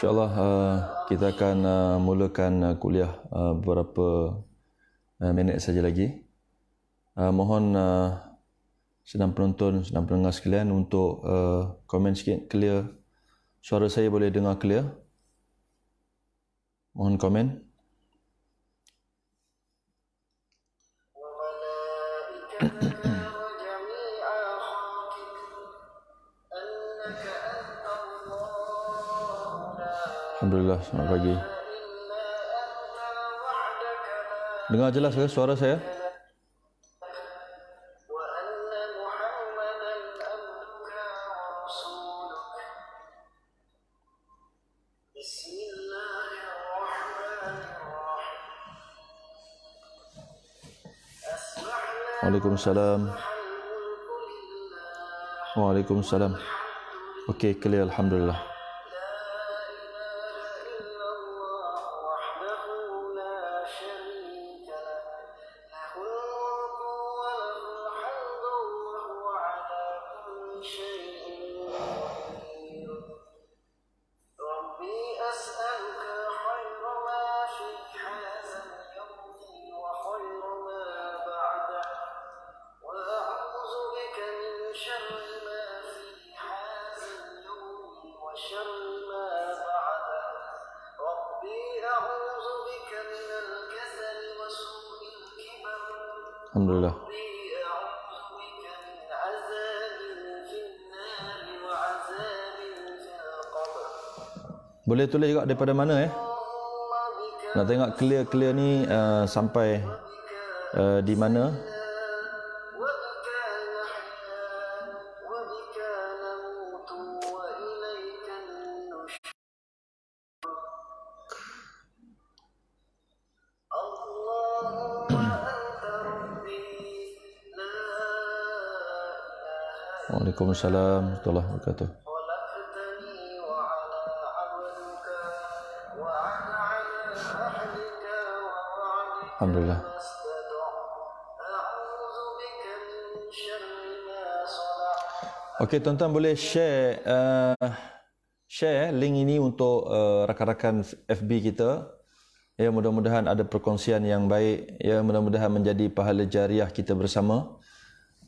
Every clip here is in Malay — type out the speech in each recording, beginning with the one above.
InsyaAllah kita akan mulakan kuliah beberapa minit saja lagi. Mohon sedang penonton, sedang pendengar sekalian untuk komen sikit clear. Suara saya boleh dengar clear? Mohon komen. Alhamdulillah, selamat pagi. Dengar jelas ke suara saya? Waalaikumsalam. Waalaikumsalam. Okey, clear, alhamdulillah. Alhamdulillah. Boleh tulis juga daripada mana Nak tengok clear ni sampai di mana? Waalaikumsalam warahmatullahi wabarakatuh. Alhamdulillah. Okey, tuan-tuan boleh share link ini untuk rakan-rakan FB kita. Ya, mudah-mudahan ada perkongsian yang baik. Ya, mudah-mudahan menjadi pahala jariah kita bersama.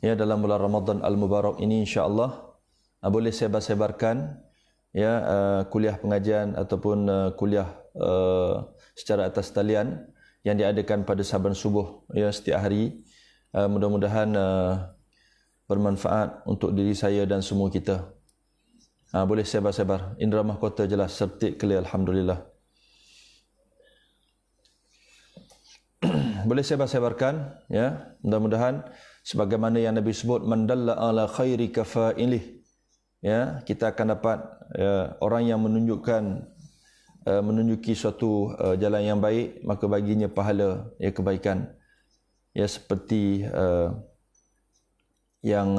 Ya, dalam bulan Ramadan Al-Mubarak ini, insya-Allah boleh sebar-sebarkan ya kuliah pengajian ataupun kuliah secara atas talian yang diadakan pada saban subuh ya setiap hari. Mudah-mudahan bermanfaat untuk diri saya dan semua kita. Boleh sebar-sebar. Indra mahkota jelas, sertik clear, alhamdulillah. boleh saya sebarkan ya, mudah-mudahan sebagaimana yang Nabi sebut man dalla ala khairi kafa'ilih, ya, kita akan dapat ya, orang yang menunjuki suatu jalan yang baik, maka baginya pahala ya kebaikan, ya, seperti yang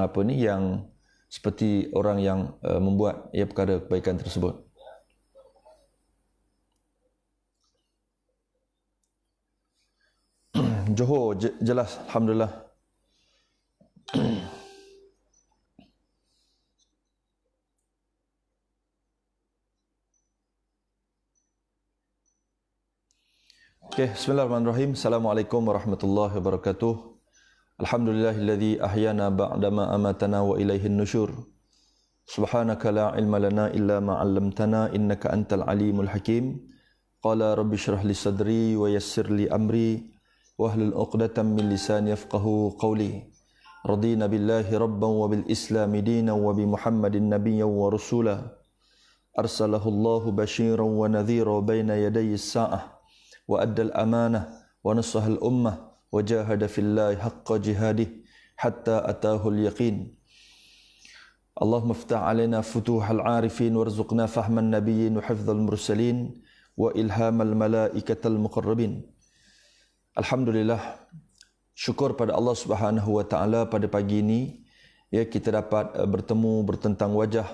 seperti orang yang membuat ya perkara kebaikan tersebut. Johor jelas, alhamdulillah. Okay, bismillahirrahmanirrahim. Assalamualaikum warahmatullahi wabarakatuh. Alhamdulillahilladzi ahyana ba'dama amatana wa ilaihin nusyur. Subhanaka la ilma lana illa ma 'allamtana innaka antal alimul hakim. Qala rabbi shrah li sadri wa yassir li amri wahlul 'uqdatam min lisani yafqahu qawli. Radina billahi rabban wa bil islami dinan wa bi Muhammadin nabiyyan wa rasula. Arsalahu Allahu basyiran wa nadhira baina yaday as-sa'ah wa addal amanah wa nasaha al-ummah wa jahada fillahi haqqa jihadih hatta atahu al-yaqin. Allahumma iftah alaina futuhal arifin warzuqna fahman nabiyyin wa hifdzal mursalin wa ilhamal malaikatal muqarrabin. Alhamdulillah, syukur pada Allah Subhanahu wa taala pada pagi ini ya kita dapat bertemu bertentang wajah.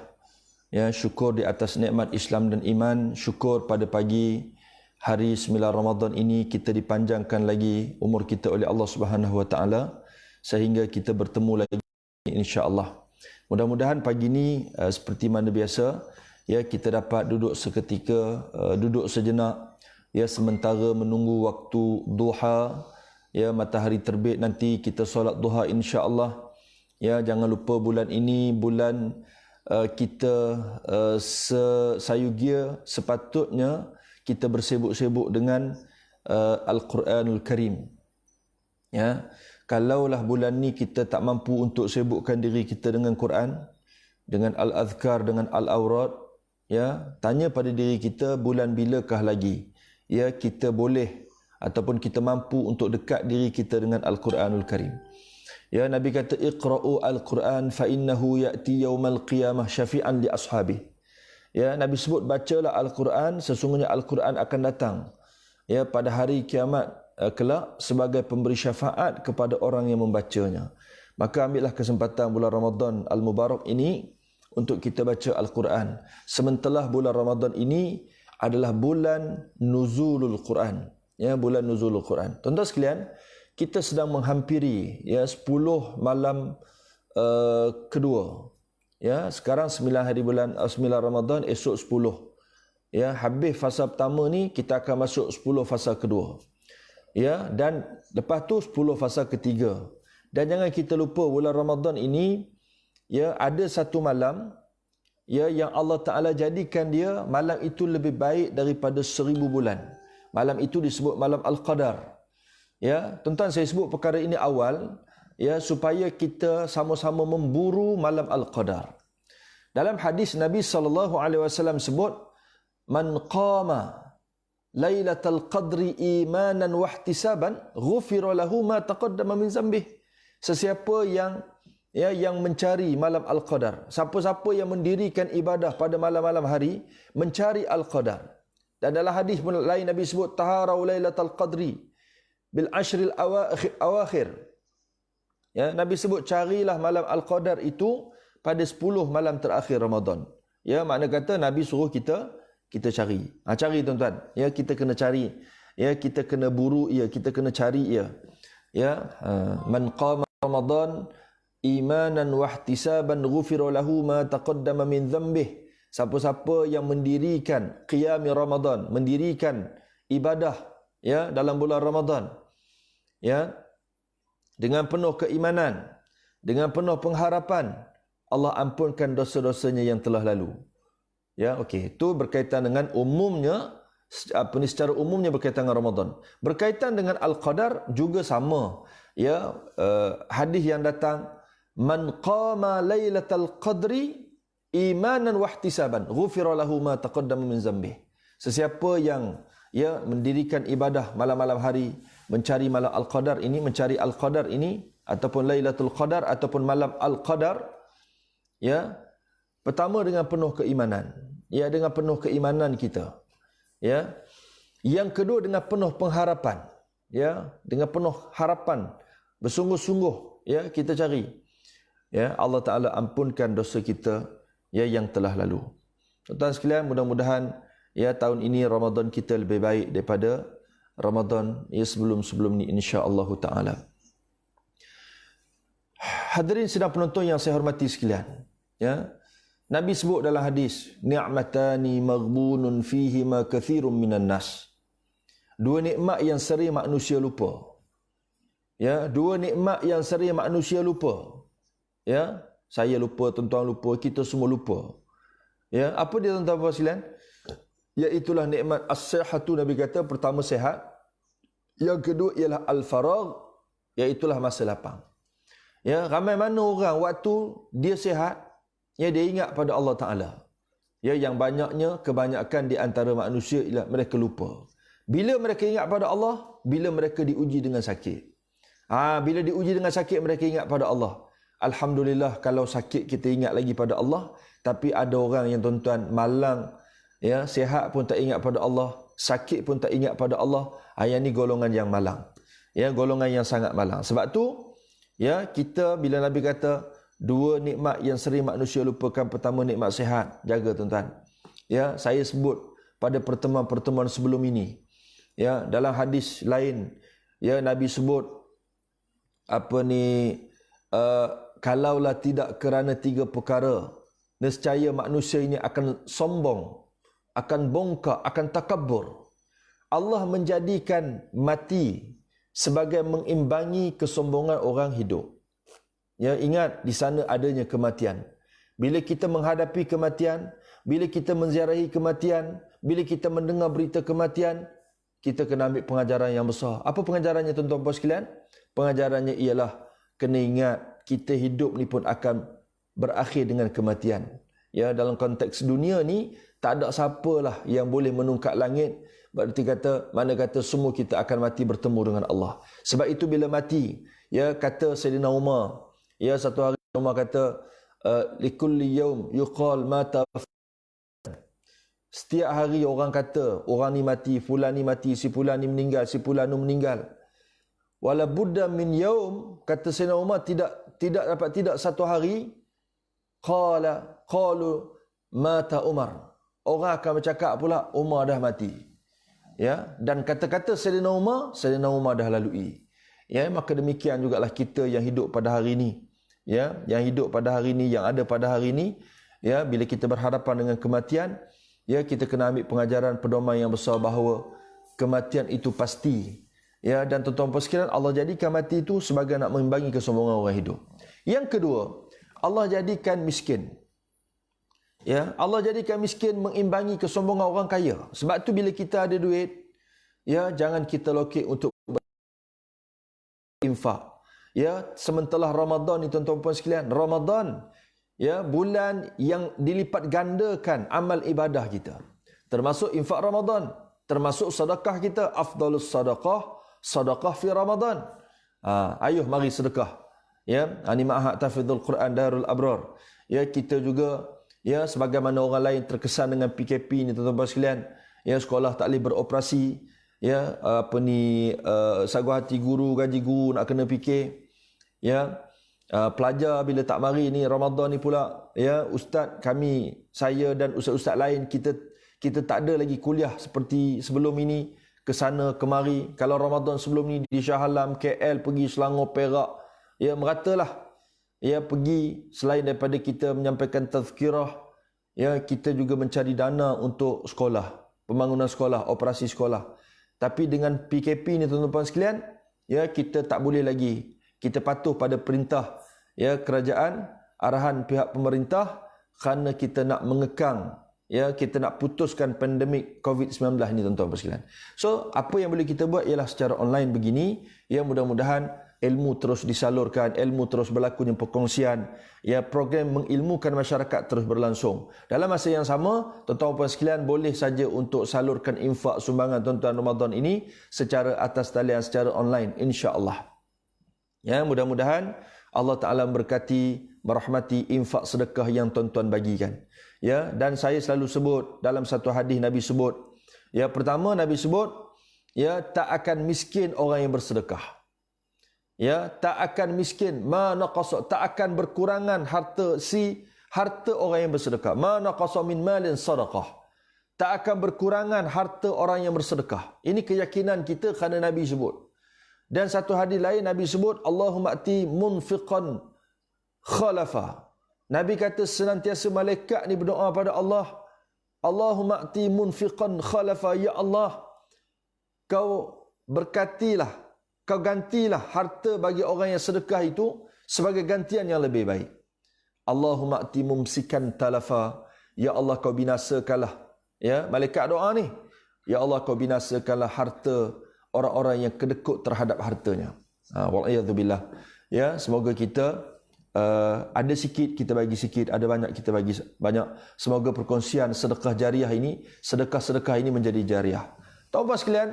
Ya, syukur di atas nikmat Islam dan iman, syukur pada pagi hari 9 Ramadan ini kita dipanjangkan lagi umur kita oleh Allah Subhanahu wa taala sehingga kita bertemu lagi insya-Allah. Mudah-mudahan pagi ini seperti mana biasa ya kita dapat duduk seketika, duduk sejenak ya sementara menunggu waktu duha ya, matahari terbit nanti kita solat duha insya-Allah. Ya, jangan lupa bulan ini bulan kita sayugia sepatutnya kita bersibuk-sibuk dengan Al-Quranul Karim. Ya, kalaulah bulan ni kita tak mampu untuk sibukkan diri kita dengan Quran, dengan Al-Azkar, dengan Al-Awrad, ya, tanya pada diri kita bulan bilakah lagi ya kita boleh ataupun kita mampu untuk dekat diri kita dengan Al-Quranul Karim. Ya, Nabi kata iqra'u al-Quran fa innahu ya'ti yaumal qiyamah syafi'an li ashabihi. Ya, Nabi sebut bacalah Al-Quran, sesungguhnya Al-Quran akan datang ya pada hari kiamat kelak sebagai pemberi syafaat kepada orang yang membacanya. Maka ambillah kesempatan bulan Ramadan Al-Mubarak ini untuk kita baca Al-Quran. Sementara bulan Ramadan ini adalah bulan nuzulul Quran. Ya, bulan nuzulul Quran. Tuan-tuan sekalian, kita sedang menghampiri ya 10 malam kedua. Ya, sekarang 9 hari bulan 9 Ramadan, esok 10. Ya, habis fasa pertama ni kita akan masuk 10 fasa kedua. Ya, dan lepas tu 10 fasa ketiga. Dan jangan kita lupa bulan Ramadan ini ya ada satu malam ya yang Allah Taala jadikan dia malam itu lebih baik daripada 1000 bulan. Malam itu disebut malam Al-Qadar. Ya, tuan-tuan, saya sebut perkara ini awal ya supaya kita sama-sama memburu malam Al-Qadar. Dalam hadis Nabi SAW sebut man qama lailatal qadri imanan wa ihtisaban ghufira lahu ma taqaddama min zambih. Sesiapa yang mencari malam Al-Qadar, siapa-siapa yang mendirikan ibadah pada malam-malam hari mencari Al-Qadar. Dan dalam hadis lain Nabi sebut taharau lailatal qadri bil ashril awakhir. Ya, Nabi sebut carilah malam Al-Qadar itu pada 10 malam terakhir Ramadan. Ya, makna kata Nabi suruh kita cari. Cari tuan-tuan. Ya, kita kena cari. Ya, kita kena buru ia, kita kena cari ia. Ya, man qama Ramadan imanan wa ihtisaban ghufira lahu ma taqaddama min dhanbih. Siapa-siapa yang mendirikan qiyam Ramadan, mendirikan ibadah ya dalam bulan Ramadan, ya, dengan penuh keimanan, dengan penuh pengharapan, Allah ampunkan dosa-dosanya yang telah lalu. Ya, okey, itu berkaitan dengan umumnya, secara umumnya berkaitan dengan Ramadan. Berkaitan dengan Al-Qadar juga sama. Ya, hadis yang datang man qama lailatal qadri imanan wa ihtisaban ghufira lahu ma taqaddama min zambih. Sesiapa yang ya mendirikan ibadah malam-malam hari, mencari malam Al-Qadar ini, mencari Al-Qadar ini ataupun Lailatul Qadar ataupun malam Al-Qadar, ya, pertama dengan penuh keimanan, ya, dengan penuh keimanan kita, ya. Yang kedua dengan penuh pengharapan, ya, dengan penuh harapan, bersungguh-sungguh, ya, kita cari, ya, Allah Taala ampunkan dosa kita, ya, yang telah lalu. Tuan-tuan sekalian, mudah-mudahan, ya, tahun ini Ramadan kita lebih baik daripada Ramadan, ya, sebelum-sebelum ni, insya-Allah Taala. Hadirin sidang penonton yang saya hormati sekalian, ya, Nabi sebut dalam hadis, ni'matani maghbunun fihi ma kathirun minan nas. Dua nikmat yang sering manusia lupa. Ya, dua nikmat yang sering manusia lupa. Ya, saya lupa, tuan-tuan lupa, kita semua lupa. Ya, apa dia tuan-tuan sekalian? Iaitulah nikmat as-sihhatu, Nabi kata pertama sehat. Yang kedua ialah al-faragh, iaitulah masa lapang. Ya, ramai mana orang waktu dia sehat, ya, dia ingat pada Allah Taala. Ya, yang banyaknya, kebanyakan di antara manusia ialah mereka lupa. Bila mereka ingat pada Allah, bila mereka diuji dengan sakit. Bila diuji dengan sakit, mereka ingat pada Allah. Alhamdulillah, kalau sakit kita ingat lagi pada Allah. Tapi ada orang yang tuan-tuan malang, ya, sihat pun tak ingat pada Allah, sakit pun tak ingat pada Allah. Yang ni golongan yang malang. Ya, golongan yang sangat malang. Sebab tu, ya, kita bila Nabi kata dua nikmat yang sering manusia lupakan, pertama nikmat sihat, jaga tuan-tuan. Ya, saya sebut pada pertemuan-pertemuan sebelum ini. Ya, dalam hadis lain, ya, Nabi sebut kalaulah tidak kerana tiga perkara, nescaya manusia ini akan sombong, akan bongkak, akan takabur. Allah menjadikan mati sebagai mengimbangi kesombongan orang hidup. Ya, ingat di sana adanya kematian. Bila kita menghadapi kematian, bila kita menziarahi kematian, bila kita mendengar berita kematian, kita kena ambil pengajaran yang besar. Apa pengajarannya tuan-tuan puan sekalian? Pengajarannya ialah kena ingat kita hidup ni pun akan berakhir dengan kematian. Ya, dalam konteks dunia ni tak ada siapalah yang boleh menungkak langit. Berarti mana kata semua kita akan mati bertemu dengan Allah. Sebab itu bila mati, ya, kata Sayyidina Umar, ya, satu hari Umar kata, likulli yaum yuqal mata. Setiap hari orang kata, orang ni mati, fulan ni mati, si fulan ni meninggal, si fulan ni meninggal. Wala budda min yaum, kata Sayyidina Umar, tidak satu hari, qalu mata Umar. Orang akan bercakap pula, Umar dah mati. Ya, dan kata-kata Sayyidina Umar dah lalui. Ya, maka demikian jugalah kita yang hidup pada hari ini. Ya, yang hidup pada hari ini, yang ada pada hari ini, ya, bila kita berhadapan dengan kematian, ya, kita kena ambil pengajaran pedoman yang besar bahawa kematian itu pasti. Ya, dan tuan-tuan puan sekalian, Allah jadikan mati itu sebagai nak mengimbangi kesombongan orang hidup. Yang kedua, Allah jadikan miskin. Ya, Allah jadikan miskin mengimbangi kesombongan orang kaya. Sebab tu bila kita ada duit, ya, jangan kita lokek untuk infak. Ya, sementara Ramadan ni tuan-tuan puan sekalian, Ramadan, ya, bulan yang dilipat gandakan amal ibadah kita. Termasuk infak Ramadan, termasuk sedekah kita, afdalus sadaqah fi Ramadan. Ayuh mari sedekah. Ya, ani ma'had tafidul Quran Darul Abrar. Ya, kita juga, ya, sebagaimana orang lain terkesan dengan PKP ni tuan-tuan sekalian, ya, sekolah tak boleh beroperasi, ya, sagu hati guru, gaji guru nak kena fikir. Ya, pelajar bila tak mari ni Ramadan ni pula, ya, ustaz kami, saya dan ustaz-ustaz lain, kita tak ada lagi kuliah seperti sebelum ini, ke sana kemari. Kalau Ramadan sebelum ni di Shah Alam, KL, pergi Selangor, Perak, ya, meratalah, ya, pergi. Selain daripada kita menyampaikan tazkirah, ya, kita juga mencari dana untuk sekolah, pembangunan sekolah, operasi sekolah. Tapi dengan PKP ni tuan-tuan sekalian, ya, kita tak boleh lagi. Kita patuh pada perintah, ya, kerajaan, arahan pihak pemerintah, kerana kita nak mengekang, ya, kita nak putuskan pandemik COVID-19 ni tuan-tuan sekalian. So, apa yang boleh kita buat ialah secara online begini, ya, mudah-mudahan ilmu terus disalurkan, ilmu terus berlakunya perkongsian, ya, program mengilmukan masyarakat terus berlangsung. Dalam masa yang sama, tuan-tuan dan puan sekalian boleh saja untuk salurkan infak sumbangan tuan-tuan Ramadan ini secara atas talian, secara online, insya-Allah. Ya, mudah-mudahan Allah Taala memberkati, merahmati infak sedekah yang tuan-tuan bagikan. Ya, dan saya selalu sebut dalam satu hadis Nabi sebut, ya, pertama Nabi sebut, ya, tak akan miskin orang yang bersedekah. Ya, tak akan miskin, ma naqasa, tak akan berkurangan harta orang yang bersedekah. Ma naqasa min malin sadaqah. Tak akan berkurangan harta orang yang bersedekah. Ini keyakinan kita kerana Nabi sebut. Dan satu hadis lain Nabi sebut, Allahumma ati munfiqan khalafa. Nabi kata senantiasa malaikat ni berdoa pada Allah, Allahumma ati munfiqan khalafa, ya Allah, kau berkatilah, kau gantilah harta bagi orang yang sedekah itu sebagai gantian yang lebih baik. Allahumma ati mumsikan talafa, ya Allah kau binasakanlah, ya, malaikat doa ni, ya Allah kau binasakanlah harta orang-orang yang kedekut terhadap hartanya. Wa'iyadzubillah. Ya, semoga kita ada sikit kita bagi sikit, ada banyak kita bagi banyak. Semoga perkongsian sedekah jariah ini, sedekah-sedekah ini menjadi jariah. Tuan-tuan sekalian,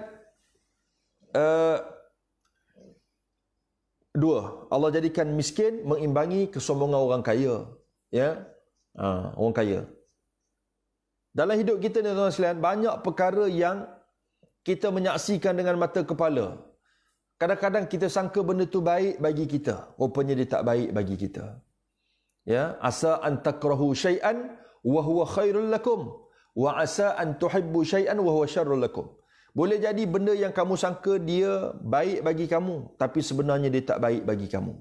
dua, Allah jadikan miskin mengimbangi kesombongan orang kaya. Ya, orang kaya. Dalam hidup kita ni tuan-tuan sekalian, banyak perkara yang kita menyaksikan dengan mata kepala. Kadang-kadang kita sangka benda tu baik bagi kita, rupanya dia tak baik bagi kita. Ya, asa an takrahu syai'an wa huwa khairul lakum wa asa an tuhibbu syai'an wa huwa syarrul lakum. Boleh jadi benda yang kamu sangka dia baik bagi kamu, tapi sebenarnya dia tak baik bagi kamu.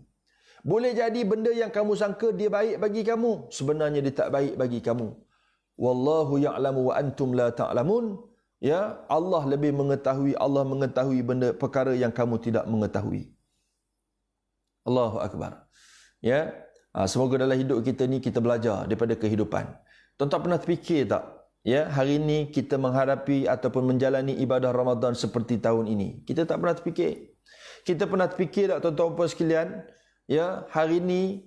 Boleh jadi benda yang kamu sangka dia baik bagi kamu, sebenarnya dia tak baik bagi kamu. Wallahu ya'lamu wa antum la ta'lamun. Ya, Allah lebih mengetahui, Allah mengetahui benda perkara yang kamu tidak mengetahui. Allahu Akbar. Ya, semoga dalam hidup kita ni kita belajar daripada kehidupan. Tuan-tuan pernah terfikir tak? Ya, hari ini kita menghadapi ataupun menjalani ibadah Ramadan seperti tahun ini. Kita tak pernah terfikir. Kita pernah terfikir tak tuan-tuan puan sekalian? Ya, hari ini,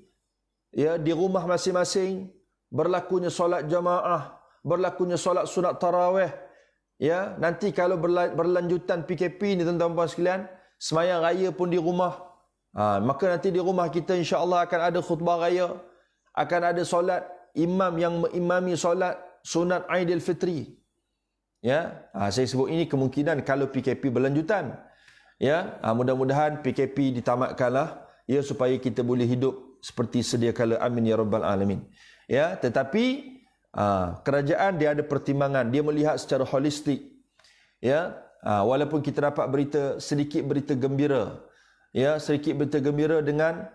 ya, di rumah masing-masing berlakunya solat jamaah, berlakunya solat sunat tarawih. Ya, nanti kalau berlanjutan PKP ni tuan-tuan puan sekalian, sembahyang raya pun di rumah. Maka nanti di rumah kita insya-Allah akan ada khutbah raya, akan ada solat imam yang mengimami solat sunat Aidilfitri. Ya, saya sebut ini kemungkinan kalau PKP berlanjutan. Ya, mudah-mudahan PKP ditamatkanlah, ya, supaya kita boleh hidup seperti sedia kala. Amin ya rabbal alamin. Ya, tetapi kerajaan dia ada pertimbangan, dia melihat secara holistik. Ya, walaupun kita dapat sedikit berita gembira, ya, sedikit berita gembira dengan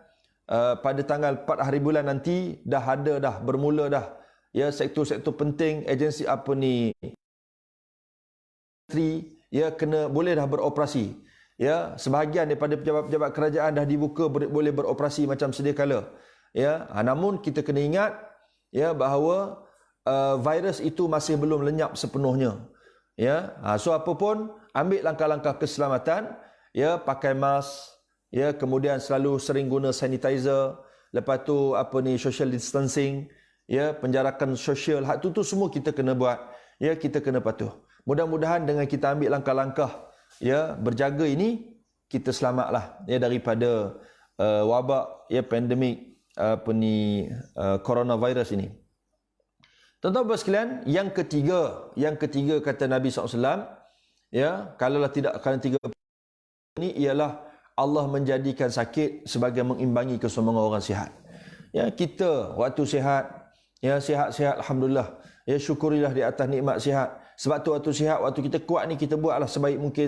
pada tanggal 4 hari bulan nanti bermula dah, ya, sektor-sektor penting, agensi ya, boleh dah beroperasi. Ya, sebahagian daripada pejabat-pejabat kerajaan dah dibuka boleh beroperasi macam sedia kala. Ya, namun kita kena ingat, ya, bahawa virus itu masih belum lenyap sepenuhnya. Ya, so apa pun ambil langkah-langkah keselamatan, ya, pakai mask, ya, kemudian selalu sering guna sanitizer, lepas tu social distancing, ya, penjarakan sosial, hak tu semua kita kena buat. Ya, kita kena patuh. Mudah-mudahan dengan kita ambil langkah-langkah, ya, berjaga ini, kita selamatlah, ya, daripada wabak, ya, pandemik coronavirus ini. Tuan-tuan sekalian, yang ketiga kata Nabi SAW, ya, kalaulah tidak kerana tiga ini ialah Allah menjadikan sakit sebagai mengimbangi kesombongan orang sihat. Ya, kita waktu sihat, ya, sihat-sihat alhamdulillah. Ya, syukurilah di atas nikmat sihat. Sebab tu waktu sihat, waktu kita kuat ni, kita buatlah sebaik mungkin,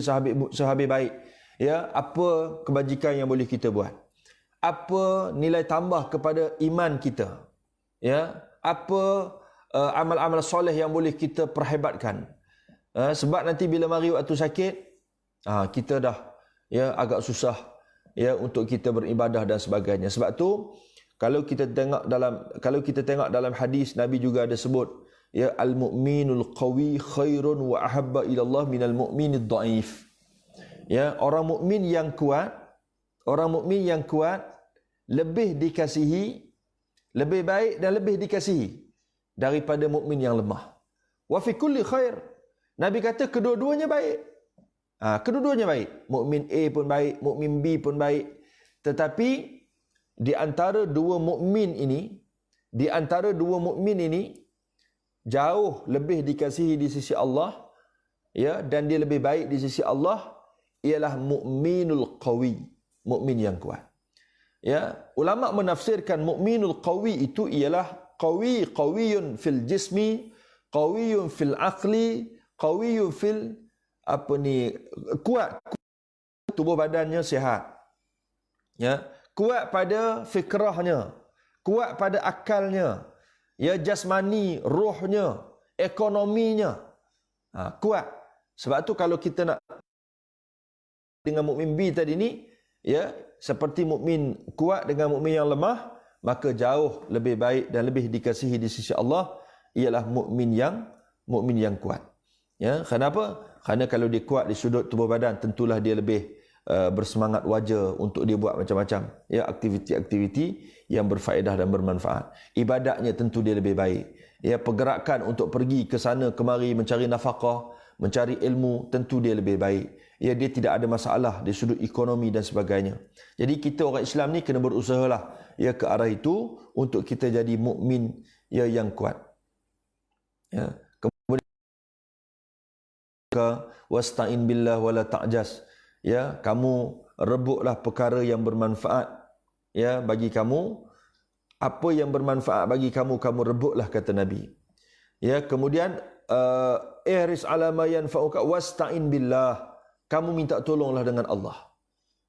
sehabis baik. Ya, apa kebajikan yang boleh kita buat? Apa nilai tambah kepada iman kita? Ya, apa amal-amal soleh yang boleh kita perhebatkan? Sebab nanti bila mari waktu sakit, kita dah, ya, agak susah, ya, untuk kita beribadah dan sebagainya. Sebab tu kalau kita tengok dalam hadis, Nabi juga ada sebut, ya, al-mu'minul qawi khairun wa ahabba ila Allah minal mu'minid dhaif. Ya, orang mukmin yang kuat, orang mukmin yang kuat lebih dikasihi, lebih baik dan lebih dikasihi daripada mukmin yang lemah. Wa fi kulli khair. Nabi kata kedua-duanya baik. Kedua-duanya baik. Mukmin A pun baik, mukmin B pun baik. Tetapi di antara dua mukmin ini, jauh lebih dikasihi di sisi Allah, ya, dan dia lebih baik di sisi Allah ialah mukminul qawi, mukmin yang kuat. Ya, ulama menafsirkan mukminul qawi itu ialah qawiyun fil jismi, qawiyun fil aqli, qawiyun fil kuat tubuh badannya sihat. Ya, kuat pada fikrahnya, kuat pada akalnya, ya, jasmani, rohnya, ekonominya. Kuat. Sebab tu kalau kita nak dengan mukmin B tadi ni, ya, seperti mukmin kuat dengan mukmin yang lemah, maka jauh lebih baik dan lebih dikasihi di sisi Allah ialah mukmin yang kuat. Ya, kenapa? Kerana kalau dia kuat di sudut tubuh badan, tentulah dia lebih bersemangat waja untuk dia buat macam-macam, ya, aktiviti-aktiviti yang berfaedah dan bermanfaat. Ibadatnya tentu dia lebih baik. Ya, pergerakan untuk pergi ke sana kemari mencari nafkah, mencari ilmu, tentu dia lebih baik. Ya, dia tidak ada masalah di sudut ekonomi dan sebagainya. Jadi kita orang Islam ni kena berusahalah, ya, ke arah itu untuk kita jadi mukmin, ya, yang kuat. Ya. Kemudian wasta'in billah wala ta'jas. Ya, kamu rebutlah perkara yang bermanfaat, ya, bagi kamu. Apa yang bermanfaat bagi kamu, kamu rebutlah, kata Nabi. Ya, kemudian ihris ala ma yanfa'uka wasta'in billah. Kamu minta tolonglah dengan Allah.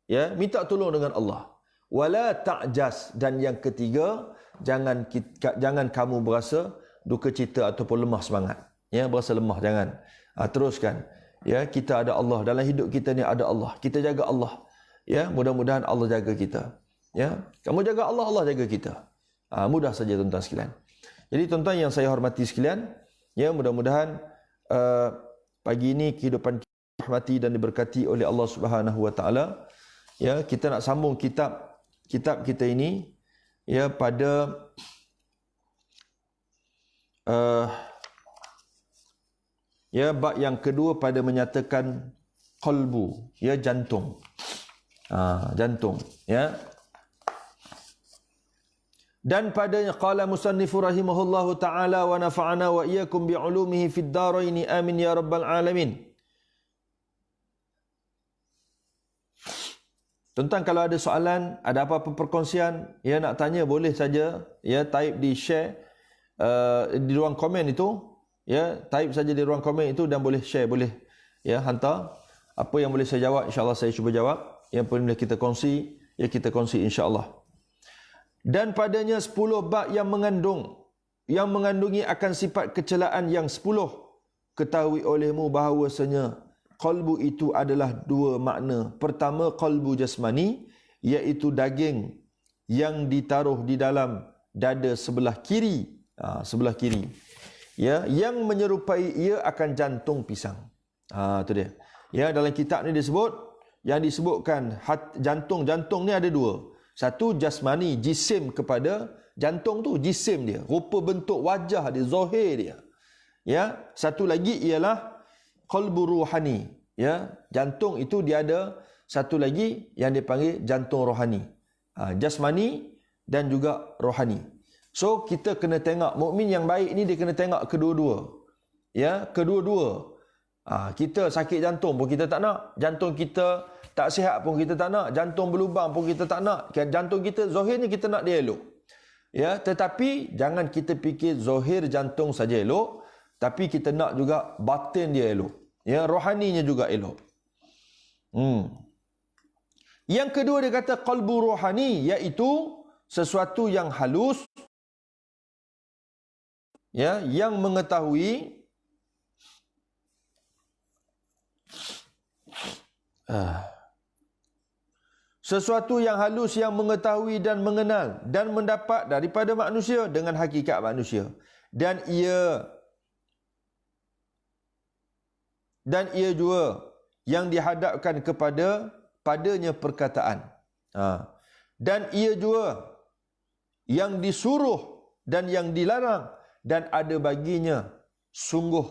Ya, minta tolong dengan Allah. Wala ta'jas, dan yang ketiga, jangan kamu berasa duka cita ataupun lemah semangat. Ya, berasa lemah, jangan. Teruskan. Ya, kita ada Allah dalam hidup kita ni, ada Allah. Kita jaga Allah. Ya, mudah-mudahan Allah jaga kita. Ya, kamu jaga Allah, Allah jaga kita. Mudah saja tuan-tuan sekalian. Jadi tuan-tuan yang saya hormati sekalian, ya, mudah-mudahan pagi ini kehidupan kita dirahmati dan diberkati oleh Allah Subhanahu wa taala. Ya, kita nak sambung kitab kita ini, ya, pada ya, bab yang kedua pada menyatakan qalbu, ya, jantung. Jantung, ya. Dan padanya qala musannifu rahimahullahu taala wa nafa'ana wa iyyakum bi ulumihi fid dharain amin ya rabbal alamin. Tuan-tuan, kalau ada soalan, ada apa-apa perkongsian, ya, nak tanya, boleh saja, ya, type di share di ruang komen itu, ya, type saja di ruang komen itu dan boleh share, boleh, ya, hantar apa yang boleh saya jawab, insya-Allah saya cuba jawab. Yang boleh kita kongsi, ya, kita kongsi insya-Allah. Dan padanya 10 bab yang mengandungi akan sifat kecelaan yang 10. Ketahui olehmu bahawasanya qalbu itu adalah dua makna. Pertama, qalbu jasmani, iaitu daging yang ditaruh di dalam dada sebelah kiri. Sebelah kiri. Ya, yang menyerupai ia akan jantung pisang. Itu dia. Ya, dalam kitab ni yang disebutkan jantung ni ada dua. Satu jasmani, jisim kepada jantung tu, jisim dia, rupa bentuk wajah dia, zahir dia. Ya, satu lagi ialah qalbu ruhani. Ya, jantung itu dia ada satu lagi yang dipanggil jantung rohani. Jasmani dan juga rohani. So kita kena tengok mukmin yang baik ni, dia kena tengok kedua-dua. Ya, kedua-dua. Kita sakit jantung pun kita tak nak, jantung kita tak sihat pun kita tak nak, jantung berlubang pun kita tak nak. Jantung kita zahirnya kita nak dia elok. Ya, tetapi jangan kita fikir zahir jantung saja elok, tapi kita nak juga batin dia elok. Ya, rohaninya juga elok. Yang kedua dia kata qalbu rohani, iaitu sesuatu yang halus, ya, yang mengetahui sesuatu yang halus yang mengetahui dan mengenal dan mendapat daripada manusia dengan hakikat manusia, dan ia juga yang dihadapkan padanya perkataan. Dan ia juga yang disuruh dan yang dilarang, dan ada baginya sungguh,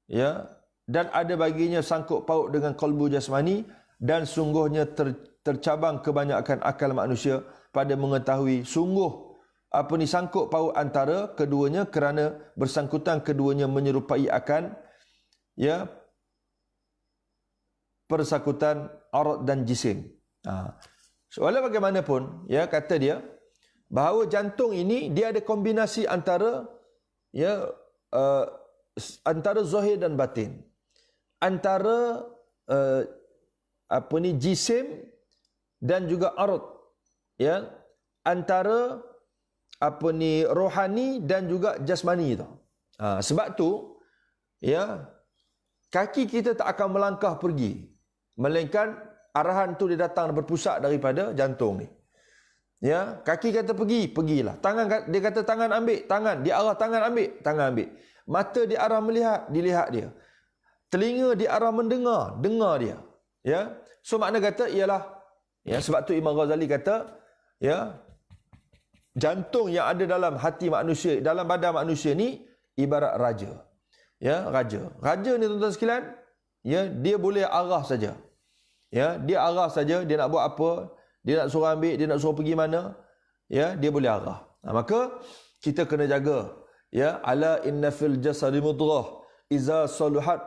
ya, dan ada baginya sangkut paut dengan qalbu jasmani, dan sungguhnya tercabang kebanyakan akal manusia pada mengetahui sungguh sangkut paut antara keduanya, kerana bersangkutan keduanya menyerupai akan, ya, persangkutan arad dan jisim. Soalan bagaimanapun, ya, kata dia bahawa jantung ini dia ada kombinasi antara, ya, antara zahir dan batin, antara jisim dan juga arad, ya, antara rohani dan juga jasmani itu. Sebab tu, ya, kaki kita tak akan melangkah pergi, melainkan arahan tu dia datang berpusat daripada jantung ni. Ya, kaki kata pergilah. Tangan dia kata tangan ambil, tangan dia arah tangan ambil, tangan ambil. Mata dia arah melihat, dilihat dia. Telinga dia arah mendengar, dengar dia. Ya. So makna kata ialah, ya, sebab tu Imam Ghazali kata, ya, jantung yang ada dalam hati manusia, dalam badan manusia ni ibarat raja. Ya, raja. Raja ni tuan-tuan sekalian, ya, dia boleh arah saja. Ya, dia arah saja, dia nak buat apa, dia nak suruh ambil, dia nak suruh pergi mana, ya, dia boleh arah. Maka kita kena jaga, ya, ala inna fil jasadi mudghah iza saluhat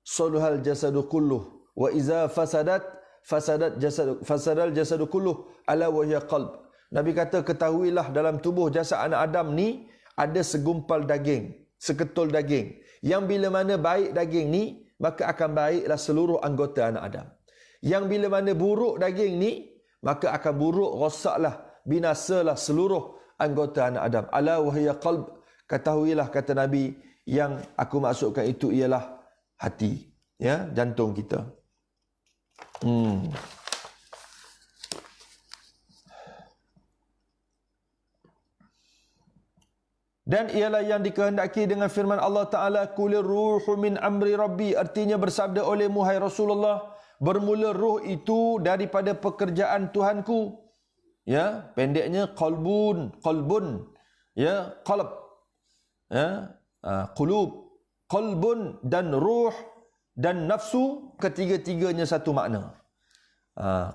saluhal jasadu kulluh wa iza fasadal jasadu kulluh ala wa hiya qalb. Nabi kata, ketahuilah dalam tubuh jasad anak Adam ni ada segumpal daging, seketul daging, yang bila mana baik daging ni, maka akan baiklah seluruh anggota anak Adam. Yang bila mana buruk daging ni, maka akan buruk, rosaklah, binasalah seluruh anggota anak Adam. Ala wahya qalb, ketahuilah, kata Nabi, yang aku maksudkan itu ialah hati, ya, jantung kita. Dan ialah yang dikehendaki dengan firman Allah Ta'ala, kulir ruhu min amri rabbi, artinya bersabda olehmu hai Rasulullah, bermula ruh itu daripada pekerjaan Tuhanku. Ya, pendeknya qalbun, ya, qalb, ya, qulub, qalbun dan ruh dan nafsu, ketiga-tiganya satu makna.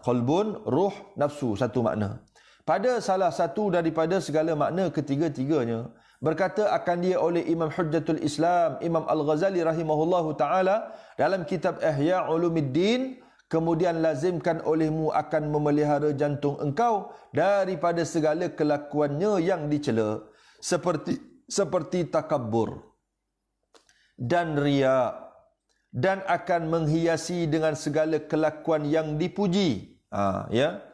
Qalbun, ruh, nafsu, satu makna. Pada salah satu daripada segala makna ketiga-tiganya, berkata akan dia oleh Imam Hujjatul Islam Imam Al-Ghazali rahimahullahu ta'ala dalam kitab Ihya Ulumuddin, kemudian lazimkan olehmu akan memelihara jantung engkau daripada segala kelakuannya yang dicela, seperti takabbur dan riya, dan akan menghiasi dengan segala kelakuan yang dipuji, ya,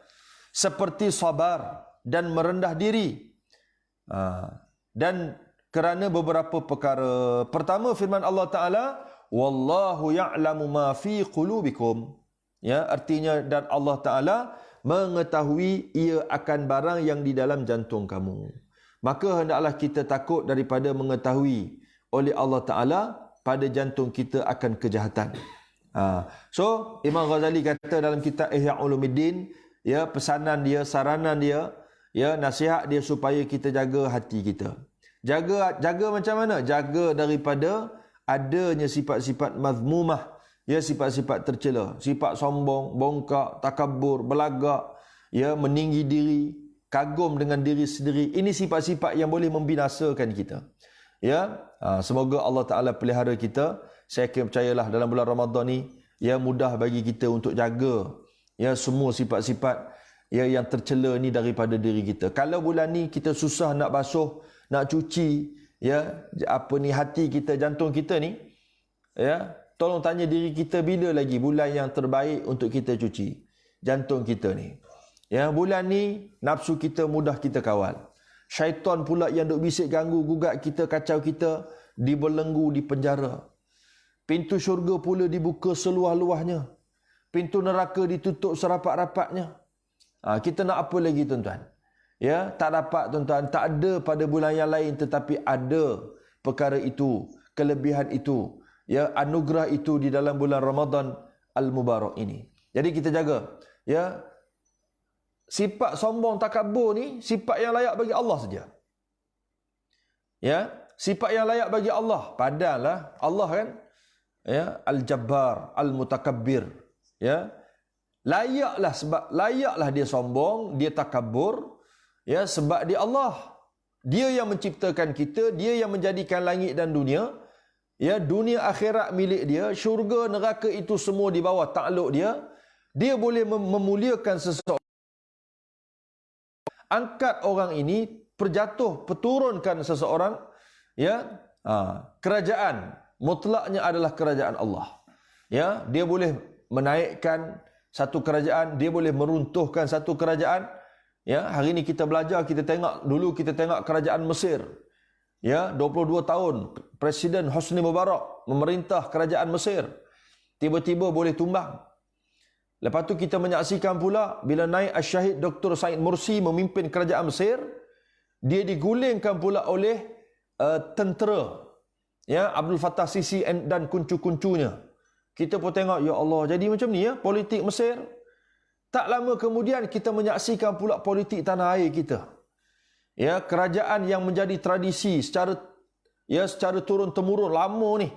seperti sabar dan merendah diri, dan kerana beberapa perkara. Pertama, firman Allah Ta'ala, wallahu ya'lamu ma fi qulubikum, ya, artinya dan Allah Ta'ala mengetahui ia akan barang yang di dalam jantung kamu. Maka hendaklah kita takut daripada mengetahui oleh Allah Ta'ala pada jantung kita akan kejahatan. So Imam Ghazali kata dalam kitab Ihya Ulumuddin, ya, pesanan dia, saranan dia, ya, nasihat dia supaya kita jaga hati kita. Jaga macam mana? Jaga daripada adanya sifat-sifat mazmumah, ya, sifat-sifat tercela, sifat sombong, bongkak, takabur, belagak, ya, meninggi diri, kagum dengan diri sendiri. Ini sifat-sifat yang boleh membinasakan kita. Ya, semoga Allah Ta'ala pelihara kita. Saya percayalah dalam bulan Ramadan ni, ya, mudah bagi kita untuk jaga, ya, semua sifat-sifat, ya, yang tercela ni daripada diri kita. Kalau bulan ni kita susah nak basuh, nak cuci, ya, hati kita, jantung kita ni, ya, tolong tanya diri kita, bila lagi bulan yang terbaik untuk kita cuci jantung kita ni. Ya, bulan ni nafsu kita mudah kita kawal. Syaitan pula yang duk bisik ganggu gugat kita, kacau kita, dibelenggu, di penjara. Pintu syurga pula dibuka seluah-luahnya. Pintu neraka ditutup serapat-rapatnya. Kita nak apa lagi, tuan-tuan? Ya, tak dapat, tuan-tuan. Tak ada pada bulan yang lain, tetapi ada perkara itu, kelebihan itu, ya, anugerah itu di dalam bulan Ramadan Al-Mubarak ini. Jadi kita jaga, ya, sifat sombong takabur ni sifat yang layak bagi Allah saja. Ya, sifat yang layak bagi Allah. Padahallah Allah kan, ya, Al-Jabbar, Al-Mutakabbir. Ya, layaklah dia sombong, dia takabur, ya, sebab dia Allah. Dia yang menciptakan kita, dia yang menjadikan langit dan dunia. Ya, dunia akhirat milik dia, syurga neraka itu semua di bawah takluk dia. Dia boleh memuliakan seseorang, angkat orang ini, perturunkan seseorang, ya. Kerajaan mutlaknya adalah kerajaan Allah. Ya, dia boleh menaikkan satu kerajaan, dia boleh meruntuhkan satu kerajaan. Ya, hari ini kita belajar, kita tengok kerajaan Mesir. Ya, 22 tahun Presiden Hosni Mubarak memerintah kerajaan Mesir. Tiba-tiba boleh tumbang. Lepas tu kita menyaksikan pula bila naik Asy-Syahid Dr. Said Mursi memimpin kerajaan Mesir, dia digulingkan pula oleh tentera, ya, Abdul Fattah Sisi dan kuncu-kuncunya. Kita pun tengok, ya Allah, jadi macam ni ya politik Mesir. Tak lama kemudian kita menyaksikan pula politik tanah air kita. Ya, kerajaan yang menjadi tradisi secara turun-temurun lama ni,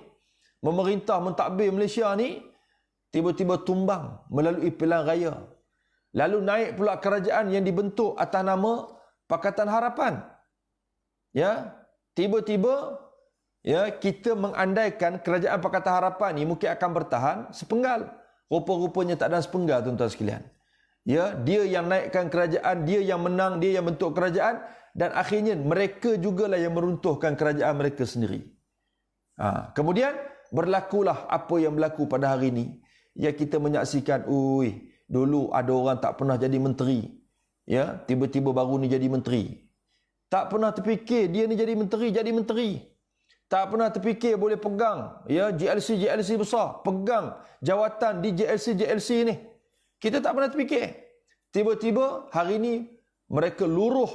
memerintah mentadbir Malaysia ni, tiba-tiba tumbang melalui pilihan raya. Lalu naik pula kerajaan yang dibentuk atas nama Pakatan Harapan. Ya, tiba-tiba, ya, kita mengandaikan kerajaan Pakatan Harapan ni mungkin akan bertahan sepenggal. Rupa-rupanya tak ada sepenggal, tuan-tuan sekalian. Ya, dia yang naikkan kerajaan, dia yang menang, dia yang bentuk kerajaan, dan akhirnya mereka jugalah yang meruntuhkan kerajaan mereka sendiri. Kemudian berlakulah apa yang berlaku pada hari ini. Ya, kita menyaksikan, dulu ada orang tak pernah jadi menteri. Ya, tiba-tiba baru ni jadi menteri. Tak pernah terfikir dia ni jadi menteri. Tak pernah terfikir boleh pegang, ya, GLC besar, pegang jawatan di GLC ni. Kita tak pernah terfikir. Tiba-tiba hari ini mereka luruh,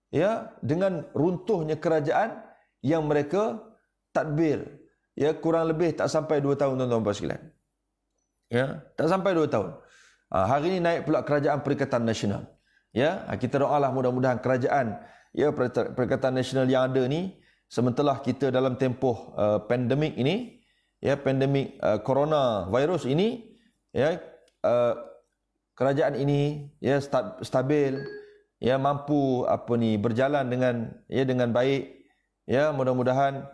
ya, dengan runtuhnya kerajaan yang mereka tadbir. Ya, kurang lebih tak sampai 2 tahun, tuan-tuan dan sekalian. Ya, tak sampai 2 tahun. Hari ini naik pula kerajaan Perikatan Nasional. Ya, kita doalah mudah-mudahan kerajaan, ya, Perikatan Nasional yang ada ni, sementara kita dalam tempoh pandemik ini, ya, pandemik coronavirus ini, ya, kerajaan ini, ya, stabil, ya, mampu berjalan dengan baik. Ya, mudah-mudahan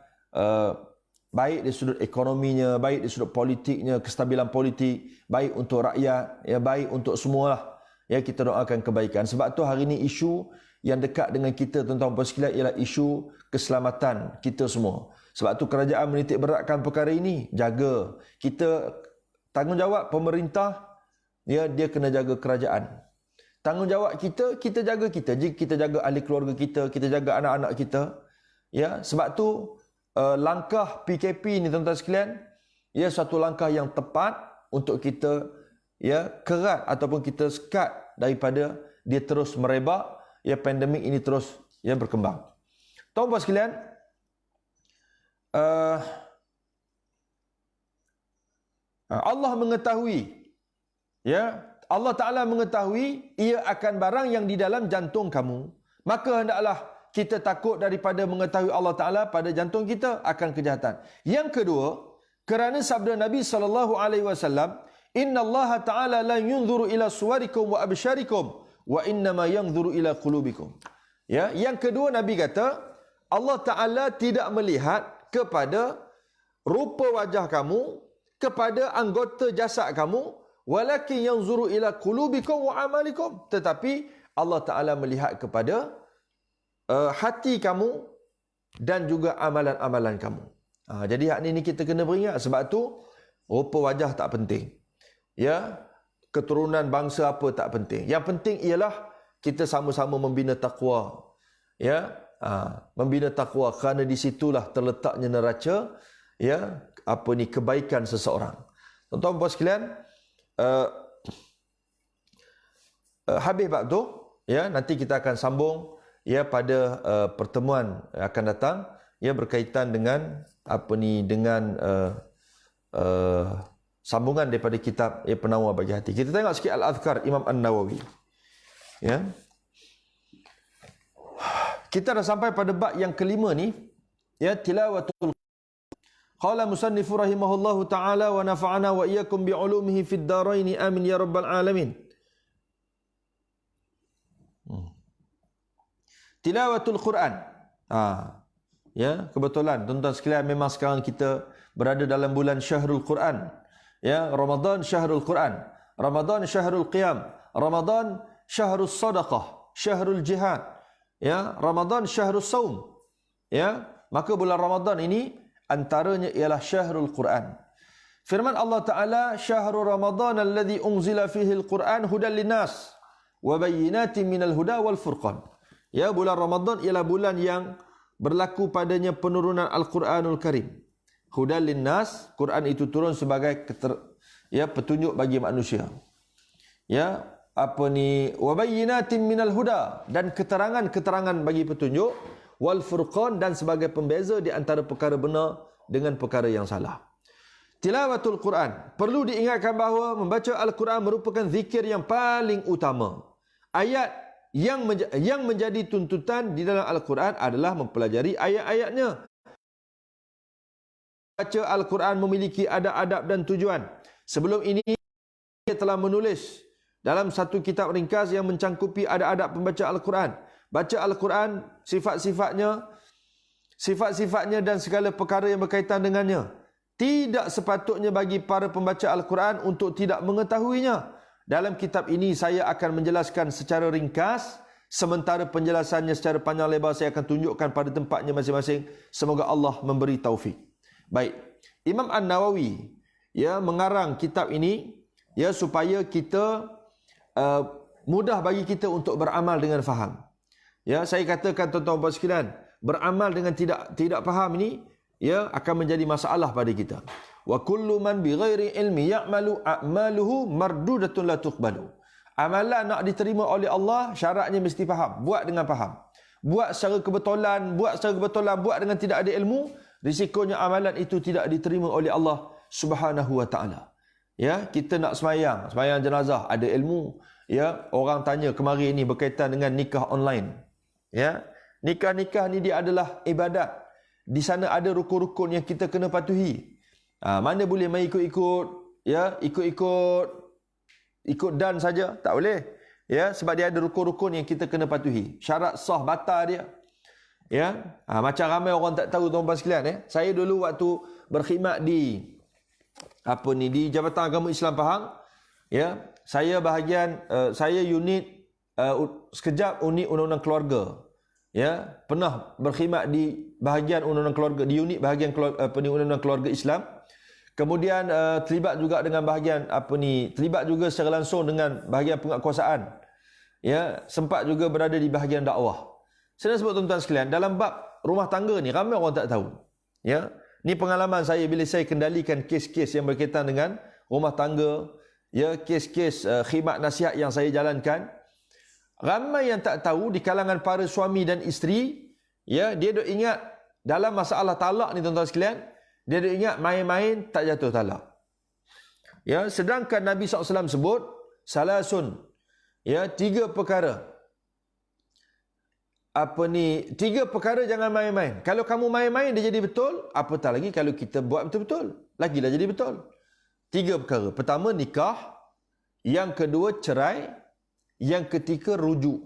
baik di sudut ekonominya, baik di sudut politiknya, kestabilan politik, baik untuk rakyat, ya, baik untuk semualah. Ya, kita doakan kebaikan. Sebab tu hari ini isu yang dekat dengan kita, tuan-tuan dan sekalian, ialah isu keselamatan kita semua. Sebab tu kerajaan menitik beratkan perkara ini. Jaga. Kita tanggungjawab pemerintah, ya, dia kena jaga kerajaan. Tanggungjawab kita, kita jaga kita. Jika kita jaga ahli keluarga kita, kita jaga anak-anak kita. Ya, sebab tu langkah PKP ni, tuan-tuan sekalian, ya, satu langkah yang tepat untuk kita, ya, kerat ataupun kita sekat daripada dia terus merebak, ya, pandemik ini terus, ya, berkembang. Tuan-tuan sekalian, Allah mengetahui, ya, Allah Ta'ala mengetahui ia akan barang yang di dalam jantung kamu. Maka hendaklah kita takut daripada mengetahui Allah Ta'ala pada jantung kita akan kejahatan. Yang kedua, kerana sabda Nabi SAW, Inna Allah Ta'ala la yunzuru ila suwarikum wa absyarikum wa innama yanzuru ila qulubikum. Ya, yang kedua Nabi kata, Allah Ta'ala tidak melihat kepada rupa wajah kamu, kepada anggota jasad kamu, walakin yanzuru ila qulubikum wa amalikum. Tetapi Allah Ta'ala melihat kepada hati kamu dan juga amalan-amalan kamu. Jadi hak ni kita kena beringat. Sebab tu rupa wajah tak penting. Ya, keturunan bangsa apa tak penting. Yang penting ialah kita sama-sama membina takwa. Ya, membina takwa, kerana di situlah terletaknya neraca, ya, kebaikan seseorang. Tuan-tuan puan sekalian, habis bab tu, ya, nanti kita akan sambung, ya, pada pertemuan akan datang, ya, berkaitan dengan sambungan daripada kitab, ya, Penawar Bagi Hati. Kita tengok sikit Al-Adhkar Imam An-Nawawi. Ya. Kita dah sampai pada bab yang kelima ni, ya, tilawatul. Qala musannifu rahimahullahu taala wa nafa'ana wa iyyakum bi ulumihi fid dharain amin ya rabbal alamin. Tilawatul Quran. Ya, kebetulan tuan-tuan sekalian, memang sekarang kita berada dalam bulan Syahrul Quran. Ya, Ramadan Syahrul Quran, Ramadan Syahrul Qiyam, Ramadan Syahrul Sadaqah, Syahrul Jihad. Ya, Ramadan Syahrul Saum. Ya, maka bulan Ramadan ini antaranya ialah Syahrul Quran. Firman Allah Taala, "Syahrul Ramadan alladzi unzila fihi al-Quran hudan linnas wa bayyinatin minal huda wal furqan." Ya, bulan Ramadan ialah bulan yang berlaku padanya penurunan Al-Quranul Karim. Hudan linnas, Quran itu turun sebagai petunjuk bagi manusia. Ya, wa bayyinatin minal huda, dan keterangan-keterangan bagi petunjuk, wal furqan, dan sebagai pembeza di antara perkara benar dengan perkara yang salah. Tilawatul Quran, perlu diingatkan bahawa membaca Al-Quran merupakan zikir yang paling utama. Ayat yang menjadi tuntutan di dalam Al-Quran adalah mempelajari ayat-ayatnya. Baca Al-Quran memiliki adab-adab dan tujuan. Sebelum ini, dia telah menulis dalam satu kitab ringkas yang mencangkupi adab-adab pembaca Al-Quran. Baca Al-Quran, sifat-sifatnya dan segala perkara yang berkaitan dengannya. Tidak sepatutnya bagi para pembaca Al-Quran untuk tidak mengetahuinya. Dalam kitab ini saya akan menjelaskan secara ringkas, sementara penjelasannya secara panjang lebar saya akan tunjukkan pada tempatnya masing-masing. Semoga Allah memberi taufik. Baik, Imam An-Nawawi mengarang kitab ini supaya kita mudah bagi kita untuk beramal dengan faham. Ya, saya katakan tuan-tuan sekalian, beramal dengan tidak faham ini akan menjadi masalah pada kita. Wa kullu man bighairi ilmi ya'malu a'maluhu mardudatun la tuqbalu. Amalan nak diterima oleh Allah, syaratnya mesti faham. Buat dengan faham. Buat secara kebetulan, buat dengan tidak ada ilmu, risikonya amalan itu tidak diterima oleh Allah Subhanahu wa taala. Ya, kita nak sembahyang jenazah, ada ilmu. Ya, orang tanya kemarin ini berkaitan dengan nikah online. Ya, nikah ni dia adalah ibadat. Di sana ada rukun-rukun yang kita kena patuhi. Mana boleh main ikut dan saja, tak boleh. Ya, sebab dia ada rukun-rukun yang kita kena patuhi. Syarat sah batal dia. Ya, macam ramai orang tak tahu tuan-tuan sekalian. Saya dulu waktu berkhidmat di Jabatan Agama Islam Pahang, ya, saya bahagian unit sekejap unit undang-undang keluarga. Ya, pernah berkhidmat di bahagian undang-undang keluarga, di unit bahagian undang-undang keluarga Islam. Kemudian terlibat juga dengan bahagian terlibat juga secara langsung dengan bahagian penguatkuasaan. Ya, sempat juga berada di bahagian dakwah. Saya nak sebut tuan-tuan sekalian, dalam bab rumah tangga ni ramai orang tak tahu. Ya, ni pengalaman saya bila saya kendalikan kes-kes yang berkaitan dengan rumah tangga, ya, kes-kes khidmat nasihat yang saya jalankan. Ramai yang tak tahu di kalangan para suami dan isteri, ya, dia duk ingat dalam masalah talak ni tuan-tuan sekalian, dia duk ingat main-main tak jatuh talak. Ya, sedangkan Nabi SAW sebut salasun, ya, 3 perkara. 3 perkara jangan main-main. Kalau kamu main-main dia jadi betul, apatah lagi kalau kita buat betul-betul, lagilah jadi betul. 3 perkara. Pertama nikah, yang kedua cerai, yang ketiga rujuk.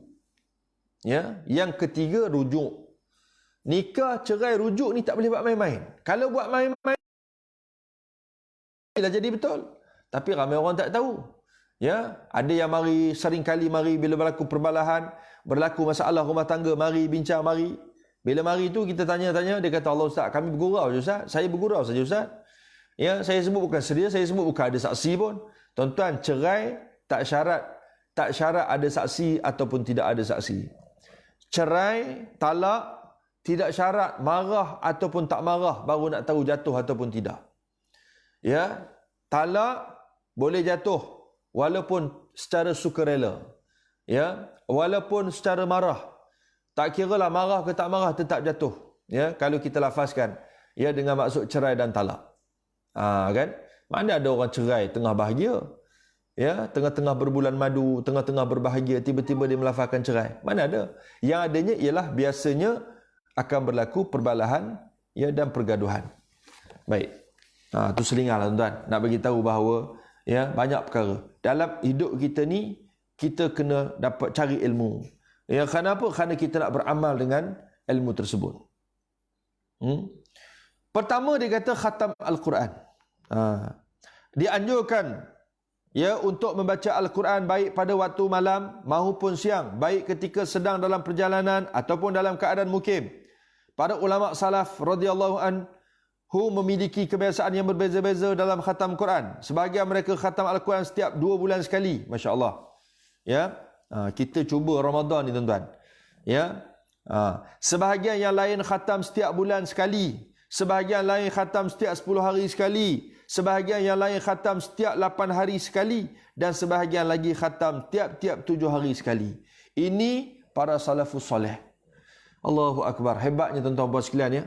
Ya, yang ketiga rujuk. Nikah, cerai, rujuk ni tak boleh buat main-main. Kalau buat main-main dah jadi betul. Tapi ramai orang tak tahu. Ya, ada yang sering kali bila berlaku perbalahan, berlaku masalah rumah tangga, mari bincang, mari. Bila mari tu kita tanya-tanya, dia kata, Allah Ustaz, kami bergurau je Ustaz. Saya bergurau saja Ustaz. Ya, saya sebut bukan sedia, saya sebut bukan ada saksi pun. Tuan-tuan, cerai tak syarat ada saksi ataupun tidak ada saksi. Cerai, talak, tidak syarat marah ataupun tak marah baru nak tahu jatuh ataupun tidak. Ya, talak boleh jatuh walaupun secara sukarela. Ya, walaupun secara marah. Tak kiralah marah ke tak marah tetap jatuh. Ya, kalau kita lafazkan ya dengan maksud cerai dan talak. Kan? Mana ada orang cerai tengah bahagia. Ya, tengah-tengah berbulan madu, tengah-tengah berbahagia, tiba-tiba dia melafazkan cerai. Mana ada? Yang adanya ialah biasanya akan berlaku perbalahan ya dan pergaduhan. Baik. Tu selingalah tuan-tuan. Nak bagi tahu bahawa ya banyak perkara. Dalam hidup kita ni kita kena dapat cari ilmu. Ya, kenapa? Kerana kita nak beramal dengan ilmu tersebut. Pertama dia kata khatam Al-Quran. Dianjurkan ya untuk membaca Al-Quran baik pada waktu malam maupun siang, baik ketika sedang dalam perjalanan ataupun dalam keadaan mukim. Para ulama salaf radhiyallahu anhu memiliki kebiasaan yang berbeza-beza dalam khatam Quran. Sebahagian mereka khatam Al-Quran setiap 2 bulan sekali, masya-Allah. Ya, kita cuba Ramadan ni tuan-tuan. Ya, sebahagian yang lain khatam setiap bulan sekali, sebahagian lain khatam setiap 10 hari sekali, sebahagian yang lain khatam setiap 8 hari sekali, dan sebahagian lagi khatam tiap-tiap 7 hari sekali. Ini para salafus soleh. Allahu Akbar. Hebatnya tuan-tuan puan sekalian ya.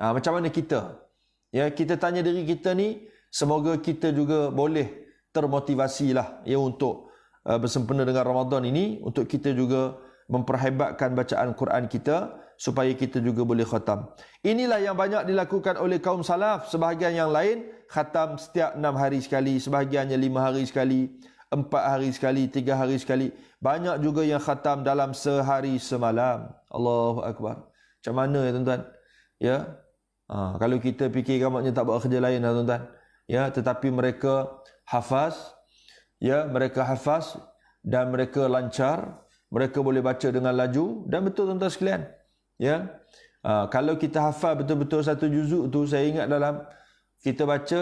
Macam mana kita? Ya, kita tanya diri kita ni, semoga kita juga boleh termotivasilah ya untuk bersempena dengan Ramadan ini, untuk kita juga memperhebatkan bacaan Quran kita supaya kita juga boleh khatam. Inilah yang banyak dilakukan oleh kaum salaf. Sebahagian yang lain khatam setiap 6 hari sekali, sebahagiannya 5 hari sekali, 4 hari sekali, 3 hari sekali. Banyak juga yang khatam dalam sehari semalam. Allahu Akbar. Macam mana ya tuan-tuan? Ya. Kalau kita fikir kamaknya tak buat kerja lain lah tuan-tuan. Ya, tetapi mereka hafaz, ya, mereka hafaz dan mereka lancar. Mereka boleh baca dengan laju dan betul tuan-tuan sekalian. Ya. Kalau kita hafal betul-betul satu juzuk tu, saya ingat dalam kita baca,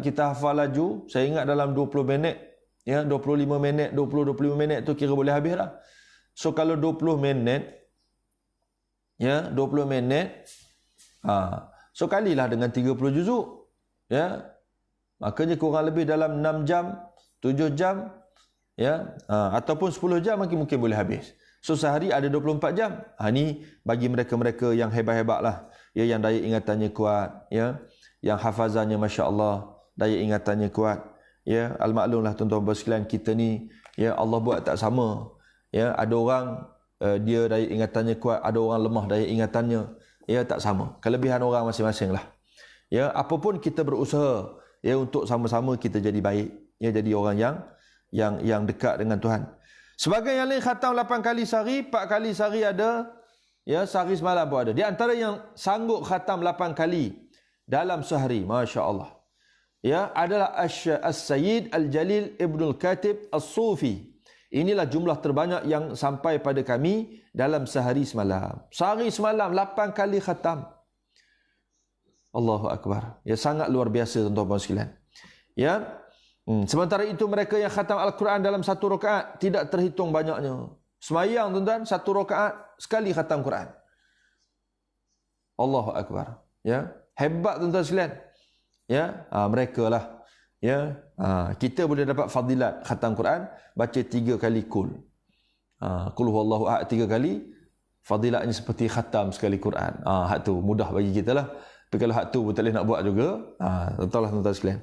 kita hafal laju, saya ingat dalam 20 minit, ya, 25 minit, 20-25 minit tu kira boleh habis dah. So kalau 20 minit, ya, 20 minit, so kalilah dengan 30 juzuk, ya. Makanya kurang lebih dalam 6 jam, 7 jam, ya, ataupun 10 jam mungkin boleh habis. So sehari ada 24 jam. Ni bagi mereka-mereka yang hebat-hebat lah, ya, yang daya ingatannya kuat, ya, yang hafazannya masya-Allah, daya ingatannya kuat. Ya, al-maklumlah tuan-tuan sekalian, kita ni ya Allah buat tak sama. Ya, ada orang dia daya ingatannya kuat, ada orang lemah daya ingatannya, ya, tak sama. Kelebihan orang masing-masing lah. Ya, apapun kita berusaha ya untuk sama-sama kita jadi baik, ya, jadi orang yang dekat dengan Tuhan. Sebagai yang lain khatam 8 kali sehari, 4 kali sehari ada, ya, sehari semalam pun ada. Di antara yang sanggup khatam 8 kali dalam sehari, masya-Allah, ya, adalah As-Sayyid Al-Jalil Ibnul Katib As-Sufi. Inilah jumlah terbanyak yang sampai pada kami dalam sehari semalam. Sehari semalam 8 kali khatam. Allahu Akbar. Ya, sangat luar biasa tuan-tuan sekalian. Ya. Sementara itu mereka yang khatam Al-Quran dalam satu rakaat tidak terhitung banyaknya. Semayang tuan-tuan, satu rakaat sekali khatam Quran. Allahu Akbar. Ya, hebat tuan-tuan sekalian. Ya, mereka lah. Ya, kita boleh dapat fadilat khatam Quran baca 3 kali kul. Qul huwallahu ahad 3 kali, fadilatnya seperti khatam sekali Quran. Hak tu mudah bagi kita lah. Tapi kalau hak tu pun tak boleh nak buat juga. Tentulah tuan-tuan sekalian.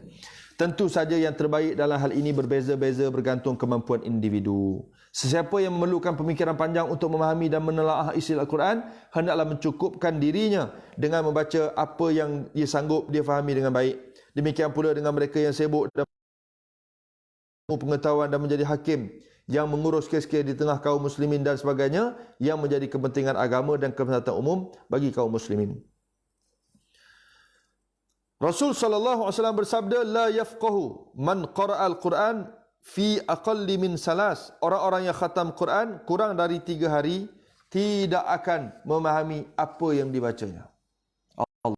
Tentu saja yang terbaik dalam hal ini berbeza-beza bergantung kemampuan individu. Sesiapa yang memerlukan pemikiran panjang untuk memahami dan menelaah isi Al-Quran, hendaklah mencukupkan dirinya dengan membaca apa yang dia sanggup dia fahami dengan baik. Demikian pula dengan mereka yang sibuk dan pengetahuan dan menjadi hakim yang mengurus kes-kes di tengah kaum muslimin dan sebagainya yang menjadi kepentingan agama dan keselamatan umum bagi kaum muslimin. Rasul sallallahu alaihi wasallam bersabda, la yafqahu man qara'al Quran fi aqalli min salas. Orang-orang yang khatam Quran kurang dari 3 hari tidak akan memahami apa yang dibacanya. Allah.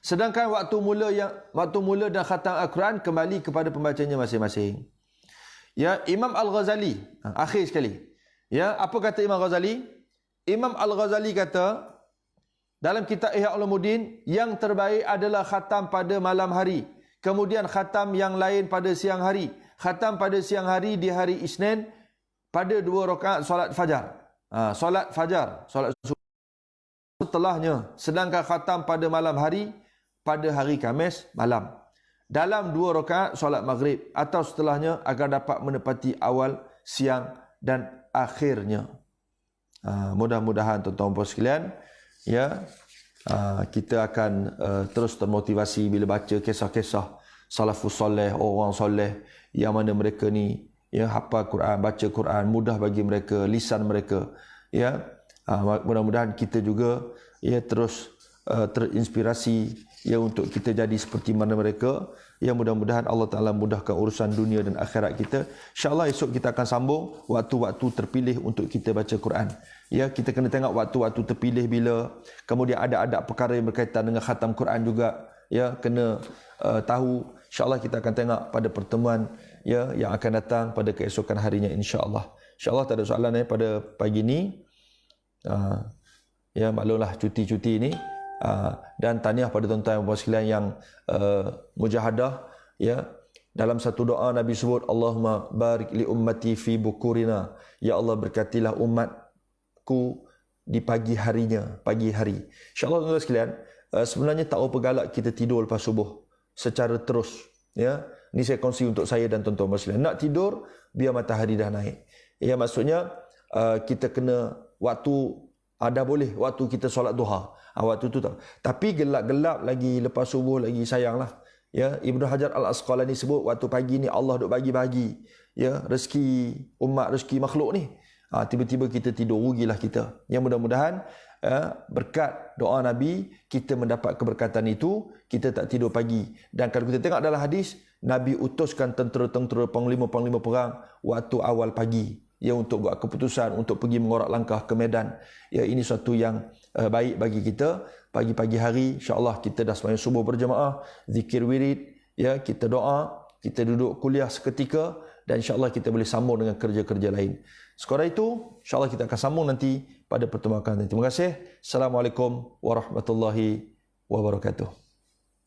Sedangkan waktu mula dan khatam Al-Quran kembali kepada pembacanya masing-masing. Ya, Imam Al-Ghazali, akhir sekali. Ya, apa kata Imam Al-Ghazali? Imam Al-Ghazali kata dalam kitab Ihya Ulumuddin, yang terbaik adalah khatam pada malam hari. Kemudian khatam yang lain pada siang hari. Khatam pada siang hari di hari Isnin pada 2 rakaat solat fajar. Solat fajar, solat subuh setelahnya. Sedangkan khatam pada malam hari pada hari Khamis malam. dalam 2 rakaat solat maghrib atau setelahnya agar dapat menepati awal, siang dan akhirnya. Mudah-mudahan tuan-tuan puan sekalian, ya, kita akan terus termotivasi bila baca kisah-kisah salafus soleh, orang soleh yang mana mereka ni ya hafal Quran, baca Quran, mudah bagi mereka, lisan mereka, ya. Mudah-mudahan kita juga ya terus terinspirasi ya untuk kita jadi seperti mana mereka. Ya, mudah-mudahan Allah Ta'ala mudahkan urusan dunia dan akhirat kita. InsyaAllah esok kita akan sambung waktu-waktu terpilih untuk kita baca Quran. Ya, kita kena tengok waktu-waktu terpilih bila, kemudian ada adab perkara yang berkaitan dengan khatam Quran juga, ya, kena tahu. InsyaAllah kita akan tengok pada pertemuan ya yang akan datang pada keesokan harinya, insyaAllah. InsyaAllah tak ada soalan pada pagi ni. Ya, maklumlah cuti-cuti ini. Dan tahniah pada tuan-tuan dan puan sekalian yang mujahadah, ya. Dalam satu doa Nabi sebut, Allahumma barik li ummati fi bukurina, ya Allah berkatilah umatku di pagi harinya, pagi hari. InsyaAllah tuan-tuan sekalian, sebenarnya tak apa galak kita tidur lepas subuh secara terus, ya. Ini saya kongsi untuk saya dan tuan-tuan dan puan sekalian. Nak tidur biar matahari dah naik. Ya, maksudnya kita kena waktu, dah boleh waktu kita solat duha. Waktu tu tak. Tapi gelap-gelap lagi lepas subuh lagi sayanglah. Ya, Ibnu Hajar Al-Asqalani sebut waktu pagi ni Allah duk bagi-bagi ya rezeki umat, rezeki makhluk ni. Tiba-tiba kita tidur, rugilah kita. Yang mudah-mudahan berkat doa Nabi kita mendapat keberkatan itu, kita tak tidur pagi. Dan kalau kita tengok dalam hadis, Nabi utuskan tentera-tentera, panglima-panglima perang waktu awal pagi, ya, untuk buat keputusan, untuk pergi mengorak langkah ke medan. Ya, ini suatu yang baik bagi kita. Pagi-pagi hari insya-Allah kita dah sembahyang subuh berjemaah, zikir wirid, ya, kita doa, kita duduk kuliah seketika, dan insya-Allah kita boleh sambung dengan kerja-kerja lain. Sekadar itu, insya-Allah kita akan sambung nanti pada pertemuan akan datang. Terima kasih. Assalamualaikum warahmatullahi wabarakatuh.